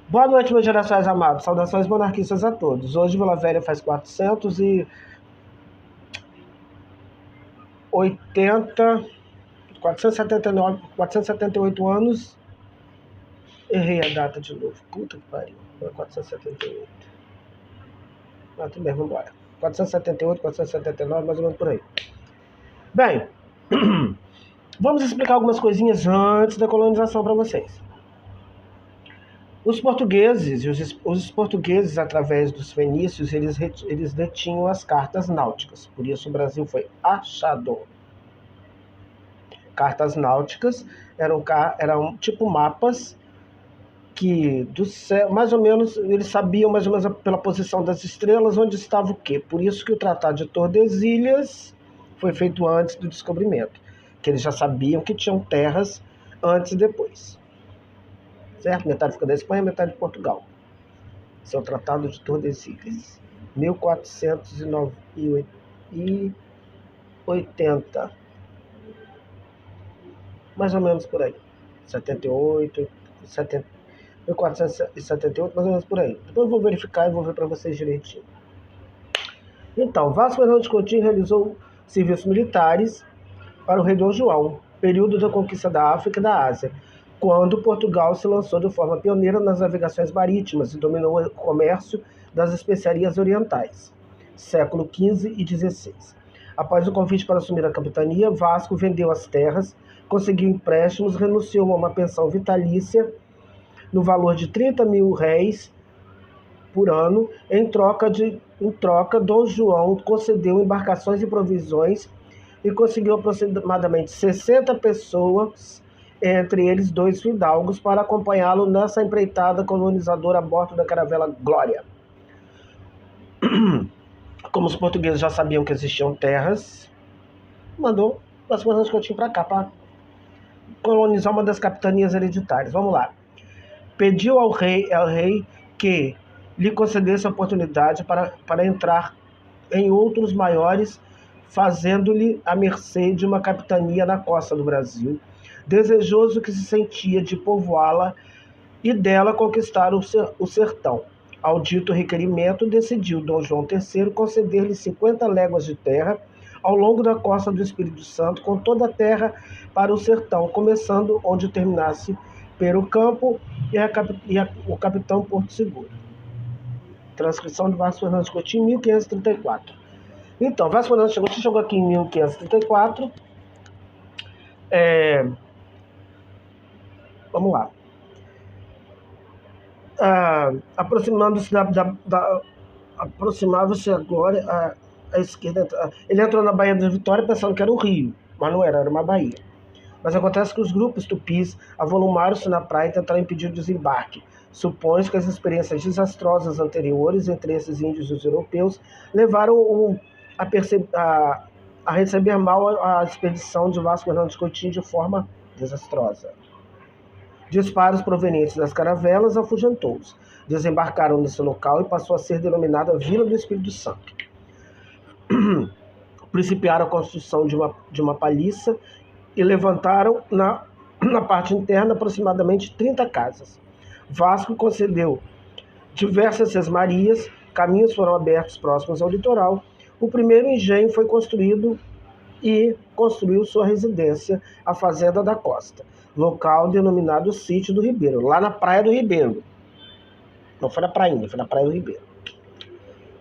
Boa noite, meus gerações amados. Saudações monarquistas a todos. Hoje Vila Velha faz 478 anos. Errei a data de novo. Puta que pariu. Foi 478. Ah, tudo bem, vamos embora. 478, 479, mais ou menos por aí. Bem, vamos explicar algumas coisinhas antes da colonização para vocês. Os portugueses, os portugueses, através dos fenícios, eles detinham as cartas náuticas. Por isso o Brasil foi achado. Cartas náuticas eram tipo mapas que do céu, mais ou menos, eles sabiam mais ou menos pela posição das estrelas onde estava o quê. Por isso que o Tratado de Tordesilhas foi feito antes do descobrimento, que eles já sabiam que tinham terras antes e depois. Certo? Metade fica da Espanha, metade de Portugal. Esse é o Tratado de Tordesilhas, 1480. Mais ou menos por aí. 78, 1478, mais ou menos por aí. Depois eu vou verificar e vou ver para vocês direitinho. Então, Vasco Fernandes Coutinho realizou serviços militares para o rei Dom João, período da conquista da África e da Ásia, quando Portugal se lançou de forma pioneira nas navegações marítimas e dominou o comércio das especiarias orientais, século XV e XVI. Após o convite para assumir a capitania, Vasco vendeu as terras, conseguiu empréstimos, renunciou a uma pensão vitalícia no valor de 30 mil réis por ano. Em troca, Dom João concedeu embarcações e provisões e conseguiu aproximadamente 60 pessoas, entre eles 2 fidalgos, para acompanhá-lo nessa empreitada colonizadora a bordo da caravela Glória. Como os portugueses já sabiam que existiam terras, mandou Vasco Fernandes Coutinho para cá, para colonizar uma das capitanias hereditárias. Vamos lá. Pediu ao rei que lhe concedesse a oportunidade para entrar em outros maiores, fazendo-lhe a mercê de uma capitania na costa do Brasil, desejoso que se sentia de povoá-la e dela conquistar o sertão. Ao dito requerimento, decidiu Dom João III conceder-lhe 50 léguas de terra ao longo da costa do Espírito Santo, com toda a terra para o sertão, começando onde terminasse Pero Campo e o capitão Porto Seguro. Transcrição de Vasco Fernandes Coutinho, 1534. Então, Vasco Fernandes Coutinho chegou aqui em 1534. Vamos lá. Aproximando-se aproximava-se agora à esquerda. Ele entrou na Baía da Vitória pensando que era o Rio, mas não era uma baía. Mas acontece que os grupos tupis avolumaram-se na praia e tentaram impedir o desembarque. Supõe-se que as experiências desastrosas anteriores entre esses índios e os europeus levaram a receber mal a expedição de Vasco Fernandes Coutinho de forma desastrosa. Disparos provenientes das caravelas afugentou-os. Desembarcaram nesse local e passou a ser denominada Vila do Espírito Santo. Principiaram a construção de uma paliça e levantaram na parte interna aproximadamente 30 casas. Vasco concedeu diversas sesmarias, caminhos foram abertos próximos ao litoral. O primeiro engenho foi construído e construiu sua residência, a Fazenda da Costa, local denominado Sítio do Ribeiro, lá na Praia do Ribeiro. Não foi na prainha, foi na Praia do Ribeiro.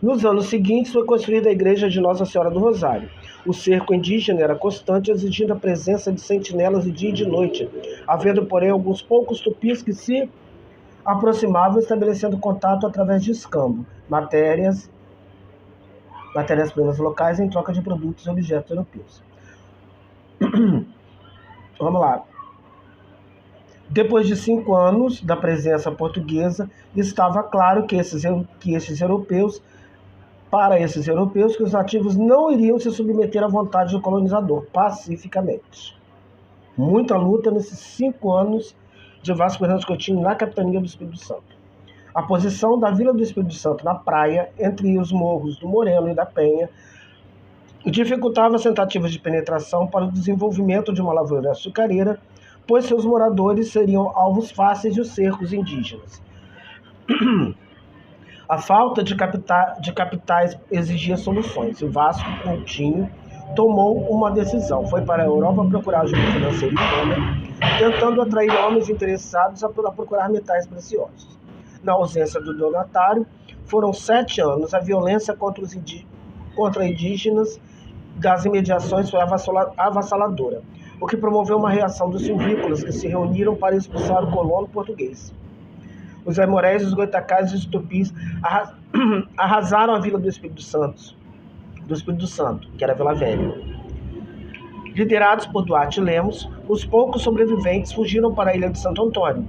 Nos anos seguintes foi construída a igreja de Nossa Senhora do Rosário. O cerco indígena era constante, exigindo a presença de sentinelas de dia e de noite, havendo, porém, alguns poucos tupis que se aproximavam, estabelecendo contato através de escambo, matérias-primas locais em troca de produtos e objetos europeus. Vamos lá. Depois de 5 anos da presença portuguesa, estava claro que para esses europeus, que os nativos não iriam se submeter à vontade do colonizador, pacificamente. Muita luta nesses 5 anos de Vasco Fernandes Coutinho na capitania do Espírito Santo. A posição da Vila do Espírito Santo na praia, entre os morros do Moreno e da Penha, dificultava as tentativas de penetração para o desenvolvimento de uma lavoura açucareira, pois seus moradores seriam alvos fáceis de cercos indígenas. A falta de capitais exigia soluções. O Vasco Coutinho tomou uma decisão. Foi para a Europa procurar ajuda financeira e humana, tentando atrair homens interessados a procurar metais preciosos. Na ausência do donatário, foram 7 anos. A violência contra indígenas das imediações foi avassaladora, o que promoveu uma reação dos silvícolas que se reuniram para expulsar o colono português. Os aimorés, os goitacás e os tupis arrasaram a vila do Espírito Santo, que era Vila Velha. Liderados por Duarte Lemos, os poucos sobreviventes fugiram para a ilha de Santo Antônio.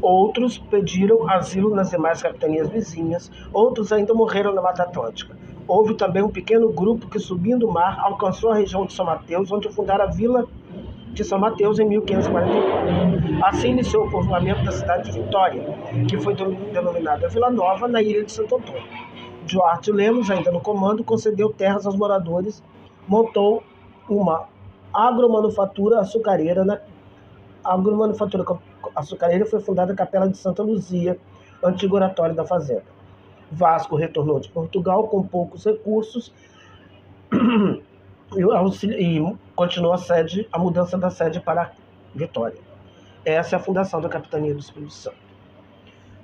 Outros pediram asilo nas demais capitanias vizinhas, outros ainda morreram na Mata Atlântica. Houve também um pequeno grupo que, subindo o mar, alcançou a região de São Mateus, onde fundaram a vila de São Mateus em 1541. Assim iniciou o povoamento da cidade de Vitória, que foi denominada Vila Nova, na ilha de Santo Antônio. Duarte Lemos, ainda no comando, concedeu terras aos moradores, montou uma agromanufatura açucareira. Na agromanufatura açucareira foi fundada a Capela de Santa Luzia, antigo oratório da fazenda. Vasco retornou de Portugal com poucos recursos e continuou a mudança da sede para Vitória. Essa é a fundação da capitania do Espírito Santo.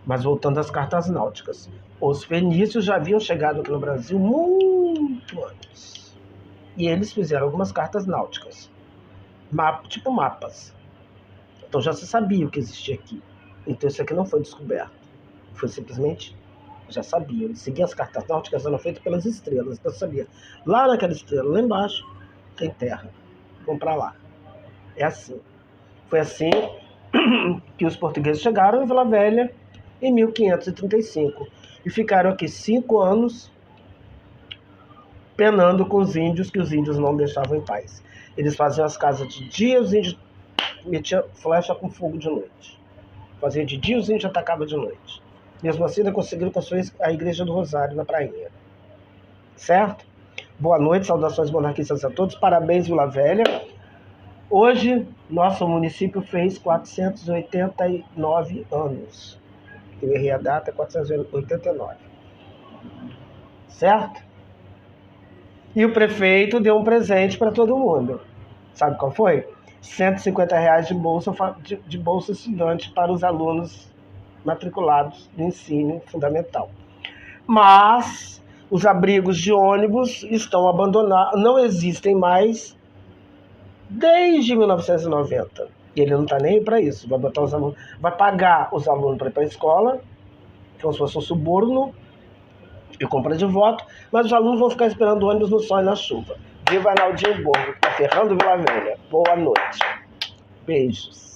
Mas voltando às cartas náuticas, os fenícios já haviam chegado aqui no Brasil muito antes. E eles fizeram algumas cartas náuticas, tipo mapas. Então já se sabia o que existia aqui. Então isso aqui não foi descoberto. Foi simplesmente, já sabiam. Eles seguiam as cartas náuticas, eram feitas pelas estrelas. Então sabia, lá naquela estrela, lá embaixo, tem terra. Vamos para lá. É assim. Foi assim que os portugueses chegaram em Vila Velha em 1535 e ficaram aqui 5 anos penando com os índios, que os índios não deixavam em paz. Eles faziam as casas de dia, os índios metiam flecha com fogo de noite. Fazia de dia, os índios atacavam de noite. Mesmo assim, ainda conseguiram construir a Igreja do Rosário na prainha. Certo? Boa noite, saudações monarquistas a todos. Parabéns, Vila Velha. Hoje, nosso município fez 489 anos. Eu errei a data, 489. Certo? E o prefeito deu um presente para todo mundo. Sabe qual foi? R$150 de bolsa estudante para os alunos matriculados no ensino fundamental. Mas os abrigos de ônibus estão abandonados, não existem mais desde 1990. E ele não está nem aí para isso. Vai botar os alunos, vai pagar os alunos para ir para a escola, como se fosse um suborno e compra de voto, mas os alunos vão ficar esperando o ônibus no sol e na chuva. Viva Arnaldinho Borgo, que está ferrando Vila Velha. Boa noite. Beijos.